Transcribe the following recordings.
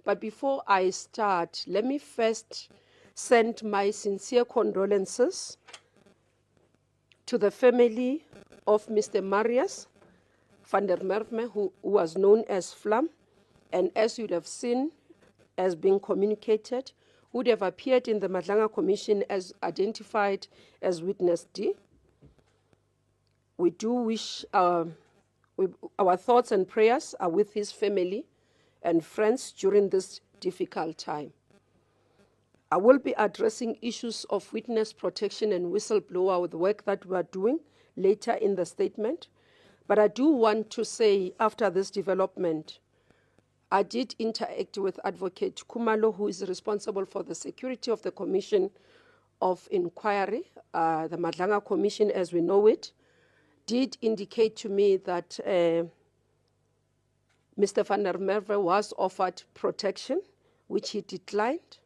But before I start, let me first send my sincere condolences to the family of Mr. Marius van der Merwe, who was known as Flam, and as you'd have seen, as being communicated, would have appeared in the Madlanga Commission as identified as Witness D. We do wish our thoughts and prayers are with his family and friends during this difficult time. I will be addressing issues of witness protection and whistleblower with the work that we are doing later in the statement. But I do want to say, after this development, I did interact with Advocate Kumalo, who is responsible for the security of the Commission of Inquiry, the Madlanga Commission as we know it, did indicate to me that Mr. van der Merwe was offered protection, which he declined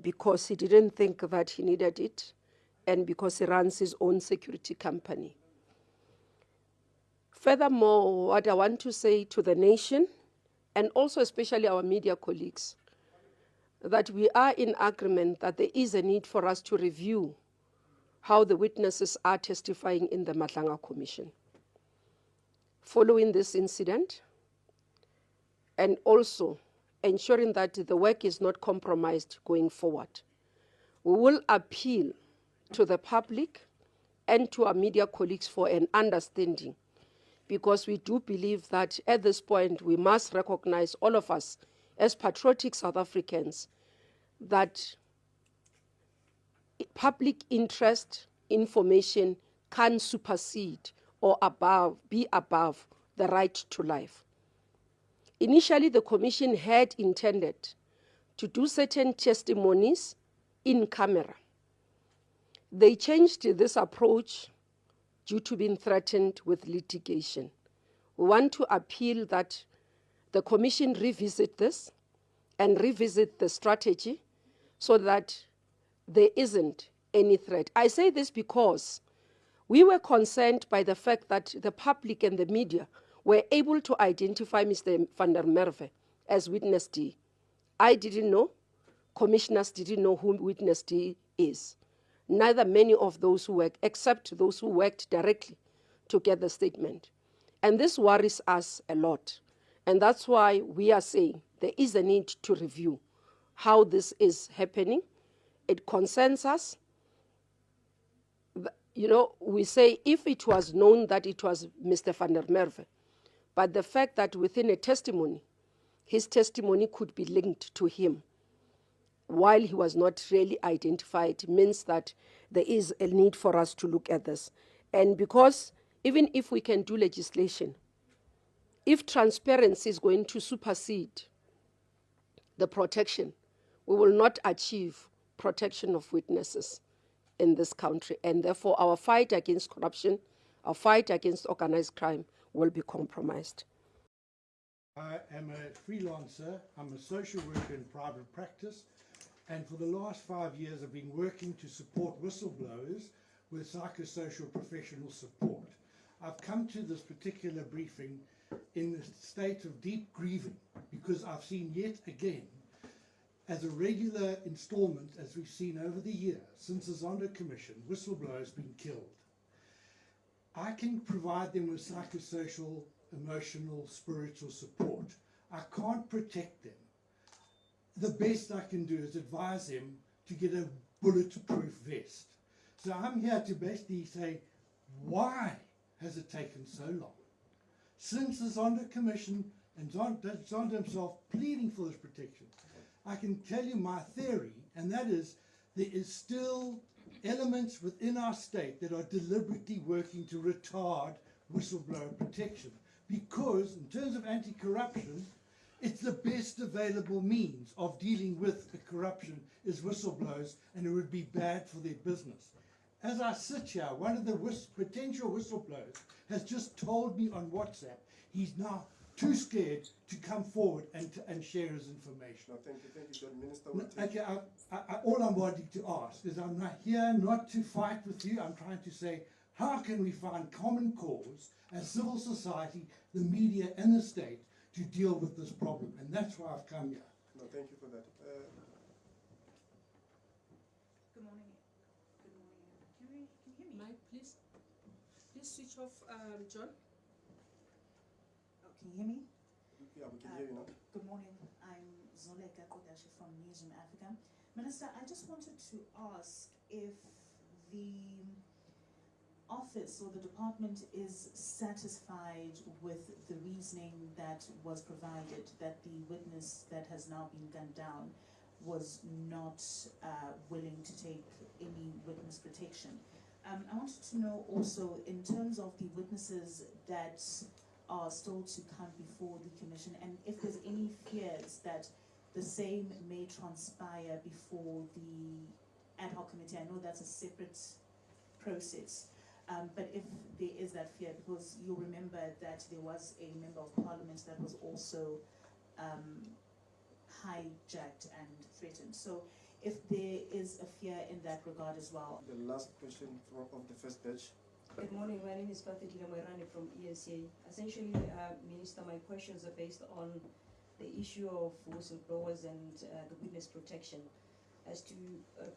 because he didn't think that he needed it and because he runs his own security company. Furthermore, what I want to say to the nation, and also especially our media colleagues, that we are in agreement that there is a need for us to review how the witnesses are testifying in the Madlanga Commission. Following this incident, and also ensuring that the work is not compromised going forward, we will appeal to the public and to our media colleagues for an understanding, because we do believe that at this point we must recognize, all of us as patriotic South Africans, that public interest information can supersede or be above the right to life. Initially, the Commission had intended to do certain testimonies in camera. They changed this approach due to being threatened with litigation. We want to appeal that the Commission revisit this and revisit the strategy so that there isn't any threat. I say this because we were concerned by the fact that the public and the media were able to identify Mr. van der Merwe as Witness D. I didn't know, commissioners didn't know who Witness D is. Neither many of those who work, except those who worked directly to get the statement. And this worries us a lot. And that's why we are saying there is a need to review how this is happening. It concerns us. You know, we say if it was known that it was Mr. van der Merwe, but the fact that within a testimony, his testimony could be linked to him while he was not really identified means that there is a need for us to look at this. And because even if we can do legislation, if transparency is going to supersede the protection, we will not achieve protection of witnesses in this country. And therefore, our fight against corruption, our fight against organized crime will be compromised. I am a freelancer. I'm a social worker in private practice. And for the last 5 years, I've been working to support whistleblowers with psychosocial professional support. I've come to this particular briefing in a state of deep grieving because I've seen yet again, as a regular installment, as we've seen over the year, since the Zondo Commission, whistleblowers being killed. I can provide them with psychosocial, emotional, spiritual support. I can't protect them. The best I can do is advise them to get a bulletproof vest. So I'm here to basically say, why has it taken so long? Since the Zondo Commission and Zondo himself pleading for this protection, I can tell you my theory, and that is there is still elements within our state that are deliberately working to retard whistleblower protection. Because in terms of anti-corruption, it's the best available means of dealing with the corruption is whistleblowers, and it would be bad for their business. As I sit here, one of the potential whistleblowers has just told me on WhatsApp he's now too scared to come forward and share his information. No, thank you, Minister. Okay, all I'm wanting to ask is I'm not here not to fight with you. I'm trying to say, how can we find common cause as civil society, the media and the state to deal with this problem. And that's why I've come here. No, thank you for that. Good morning. Good morning. Can you hear me? Mike, please switch off, John. Oh, can you hear me? Yeah, we can hear you now. Good morning. I'm Zoleka Kodashi from Newsroom Africa. Minister, I just wanted to ask if the office or the department is satisfied with the reasoning that was provided, that the witness that has now been gunned down was not willing to take any witness protection. I wanted to know also, in terms of the witnesses that are still to come before the commission, and if there's any fears that the same may transpire before the ad hoc committee. I know that's a separate process, but if there is that fear, because you'll remember that there was a member of parliament that was also hijacked and threatened. So if there is a fear in that regard as well. The last question of the first batch. Good morning, my name is Patrick Moirani from ESA. Essentially, Minister, my questions are based on the issue of whistleblowers and the witness protection. As to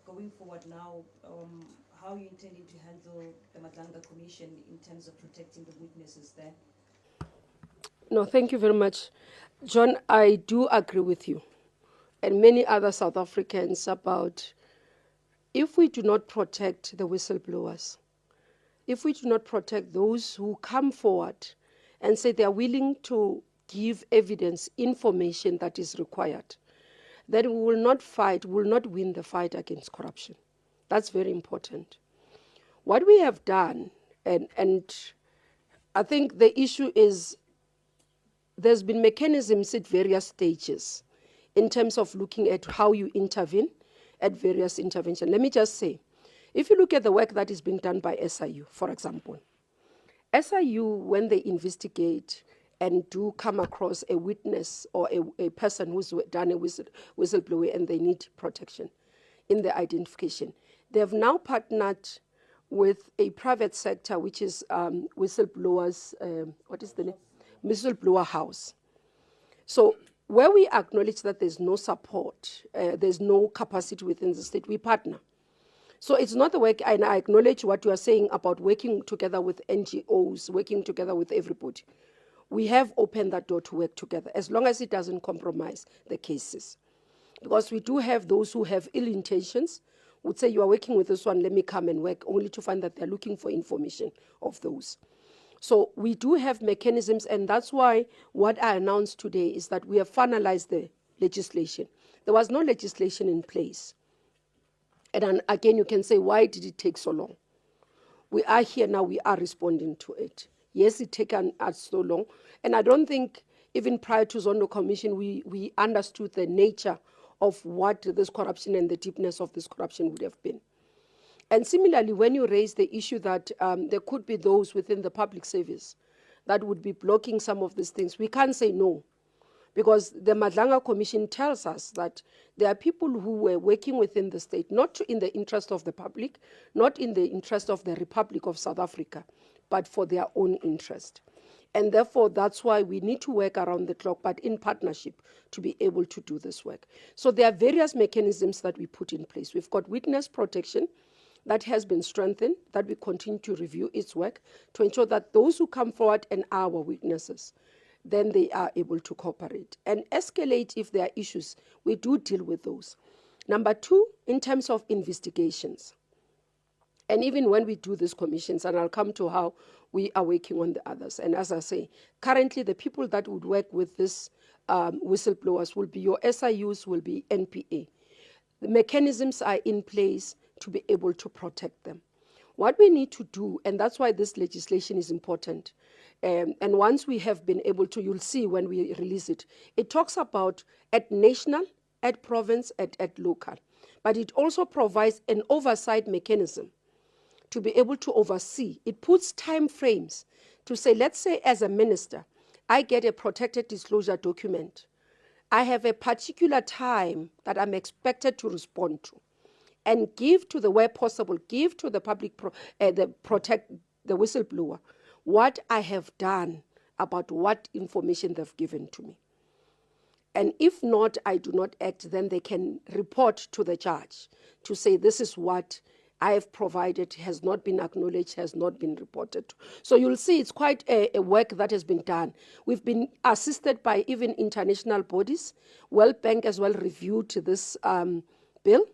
going forward now, how are you intending to handle the Madlanga Commission in terms of protecting the witnesses there? No, thank you very much. John, I do agree with you and many other South Africans about if we do not protect the whistleblowers, if we do not protect those who come forward and say they are willing to give evidence, information that is required, then we will not fight, we will not win the fight against corruption. That's very important. What we have done, and I think the issue is there's been mechanisms at various stages in terms of looking at how you intervene at various interventions. Let me just say, if you look at the work that is being done by SIU, for example, SIU, when they investigate and do come across a witness or a person who's done a whistleblower and they need protection in the identification, they have now partnered with a private sector, which is whistleblowers, what is the name? Whistleblower House. So where we acknowledge that there's no support, there's no capacity within the state, we partner. So it's not the work, and I acknowledge what you are saying about working together with NGOs, working together with everybody. We have opened that door to work together, as long as it doesn't compromise the cases. Because we do have those who have ill intentions, would say, you are working with this one, let me come and work, only to find that they're looking for information of those. So we do have mechanisms, and that's why what I announced today is that we have finalized the legislation. There was no legislation in place. And again, you can say, why did it take so long? We are here now, we are responding to it. Yes, it taken us so long. And I don't think, even prior to Zondo Commission, we understood the nature of what this corruption and the deepness of this corruption would have been. And similarly, when you raise the issue that there could be those within the public service that would be blocking some of these things, we can't say no. Because the Madlanga Commission tells us that there are people who were working within the state, not in the interest of the public, not in the interest of the Republic of South Africa, but for their own interest. And therefore, that's why we need to work around the clock, but in partnership to be able to do this work. So there are various mechanisms that we put in place. We've got witness protection that has been strengthened, that we continue to review its work to ensure that those who come forward and are our witnesses, then they are able to cooperate and escalate if there are issues. We do deal with those. Number two, in terms of investigations, and even when we do these commissions, and I'll come to how we are working on the others. And as I say, currently the people that would work with these whistleblowers will be your SIUs, will be NPA. The mechanisms are in place to be able to protect them. What we need to do, and that's why this legislation is important, and once we have been able to, you'll see when we release it, it talks about at national, at province, at local. But it also provides an oversight mechanism to be able to oversee. It puts time frames to say, let's say as a minister, I get a protected disclosure document. I have a particular time that I'm expected to respond to, and give to the, where possible, give to the public, protect the whistleblower what I have done about what information they've given to me. And if not, I do not act, then they can report to the judge to say this is what I have provided, has not been acknowledged, has not been reported. So you'll see it's quite a work that has been done. We've been assisted by even international bodies. World Bank as well reviewed this bill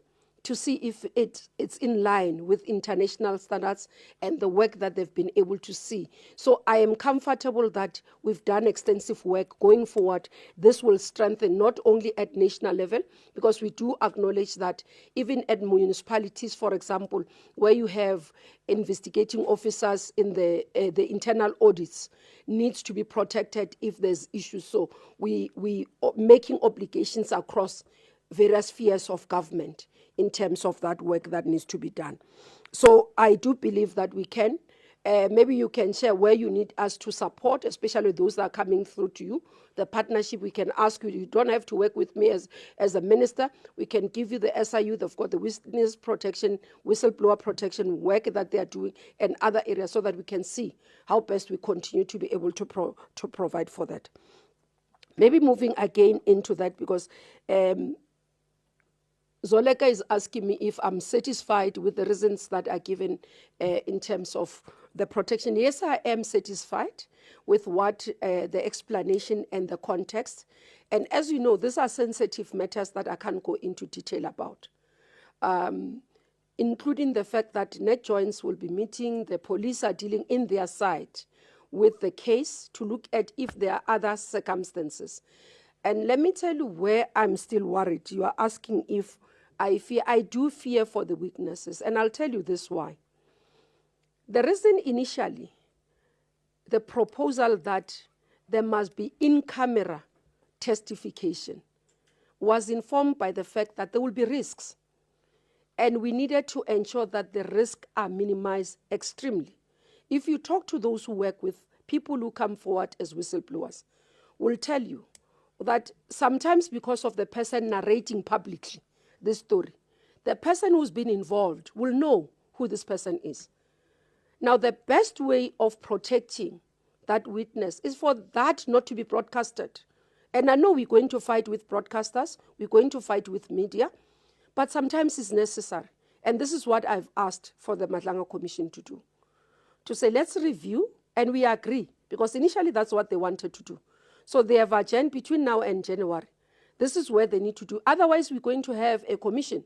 to see if it's in line with international standards and the work that they've been able to see. So I am comfortable that we've done extensive work going forward. This will strengthen not only at national level, because we do acknowledge that even at municipalities, for example, where you have investigating officers in the internal audits, needs to be protected if there's issues. So we making obligations across various spheres of government in terms of that work that needs to be done. So I do believe that we can. Maybe you can share where you need us to support, especially those that are coming through to you. The partnership, we can ask you. You don't have to work with me as a minister. We can give you the SIU. They've got the witness protection, whistleblower protection work that they are doing and other areas, so that we can see how best we continue to be able to provide for that. Maybe moving again into that, because Zoleka is asking me if I'm satisfied with the reasons that are given in terms of the protection. Yes, I am satisfied with what the explanation and the context. And as you know, these are sensitive matters that I can't go into detail about, including the fact that net joints will be meeting. The police are dealing in their side with the case to look at if there are other circumstances. And let me tell you where I'm still worried. You are asking if I fear. I do fear for the witnesses, and I'll tell you this why. The reason initially, the proposal that there must be in-camera testification was informed by the fact that there will be risks, and we needed to ensure that the risks are minimized extremely. If you talk to those who work with people who come forward as whistleblowers, will tell you that sometimes because of the person narrating publicly this story, the person who's been involved will know who this person is. Now, the best way of protecting that witness is for that not to be broadcasted. And I know we're going to fight with broadcasters, we're going to fight with media, but sometimes it's necessary. And this is what I've asked for the Madlanga Commission to do. To say, let's review, and we agree, because initially that's what they wanted to do. So they have agenda between now and January. This is where they need to do. Otherwise, we're going to have a commission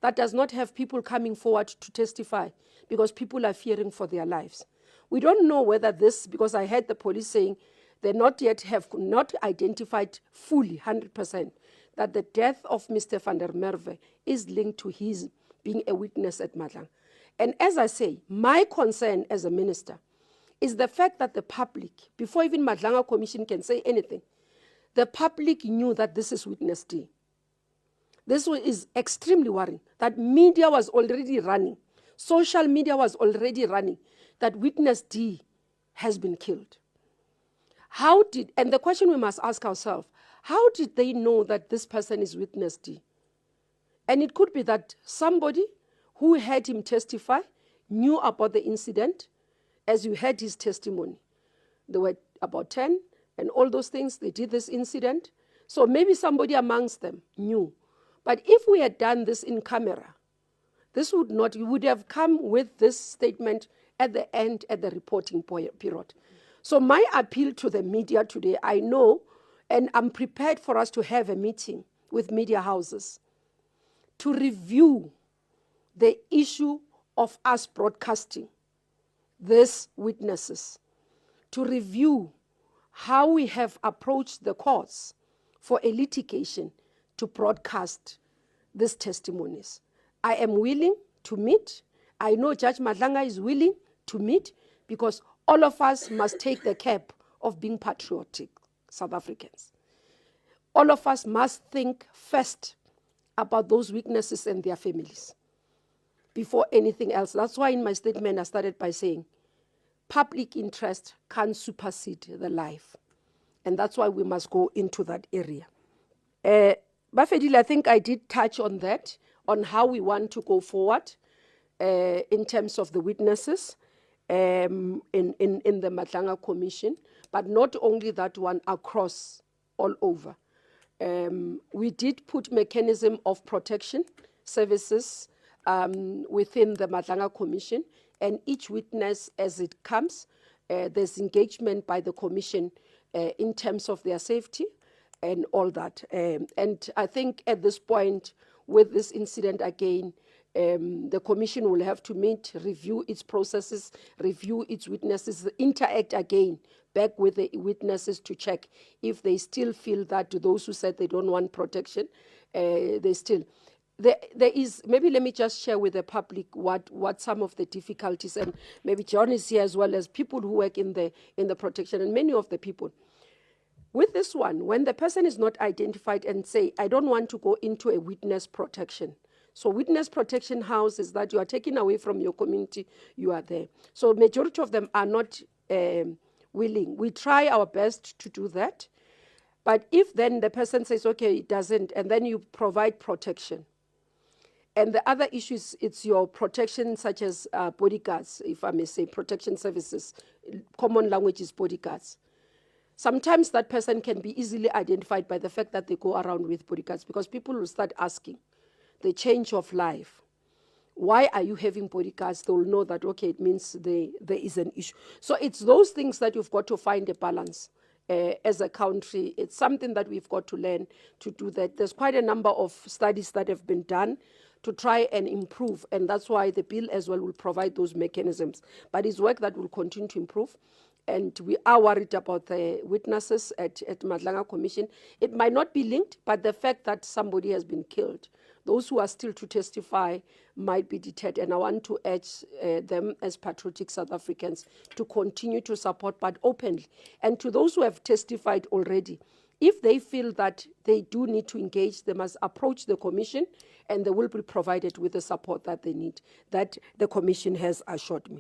that does not have people coming forward to testify because people are fearing for their lives. We don't know whether this, because I heard the police saying they have not identified fully 100% that the death of Mr. van der Merwe is linked to his being a witness at Madlanga. And as I say, my concern as a minister is the fact that the public, before even Madlanga Commission can say anything, the public knew that this is Witness D. This is extremely worrying, that media was already running, social media was already running, that Witness D has been killed. And the question we must ask ourselves, how did they know that this person is Witness D? And it could be that somebody who heard him testify knew about the incident. As you heard his testimony, there were about 10 and all those things, they did this incident. So maybe somebody amongst them knew. But if we had done this in camera, this would not, you would have come with this statement at the end, at the reporting period. So my appeal to the media today, I know, and I'm prepared for us to have a meeting with media houses to review the issue of us broadcasting these witnesses, to review how we have approached the courts for a litigation to broadcast these testimonies. I am willing to meet. I know Judge Madlanga is willing to meet, because all of us must take the cap of being patriotic South Africans. All of us must think first about those witnesses and their families before anything else. That's why in my statement I started by saying public interest can't supersede the life. And that's why we must go into that area. Bafedile, I think I did touch on that, on how we want to go forward in terms of the witnesses. in the Madlanga Commission, but not only that one, across all over. We did put mechanism of protection services within the Madlanga Commission, and each witness as it comes, there's engagement by the Commission in terms of their safety and all that. And I think at this point, with this incident again, the Commission will have to meet, review its processes, review its witnesses, interact again back with the witnesses to check if they still feel that those who said they don't want protection, they still... There is, maybe let me just share with the public what some of the difficulties, and maybe John is here as well as people who work in the protection, and many of the people. With this one, when the person is not identified and say, I don't want to go into a witness protection. So witness protection house is that you are taken away from your community, you are there. So majority of them are not willing. We try our best to do that. But if then the person says, okay, it doesn't, and then you provide protection. And the other issue is it's your protection, such as bodyguards, if I may say, protection services. Common language is bodyguards. Sometimes that person can be easily identified by the fact that they go around with bodyguards, because people will start asking the change of life. Why are you having bodyguards? They will know that, okay, it means there is an issue. So it's those things that you've got to find a balance. As a country, it's something that we've got to learn to do that. There's quite a number of studies that have been done to try and improve, and that's why the bill as well will provide those mechanisms. But it's work that will continue to improve, and we are worried about the witnesses at Madlanga Commission. It might not be linked, but the fact that somebody has been killed, those who are still to testify might be deterred, and I want to urge them as patriotic South Africans to continue to support, but openly. And to those who have testified already, if they feel that they do need to engage, they must approach the Commission, and they will be provided with the support that they need, that the Commission has assured me.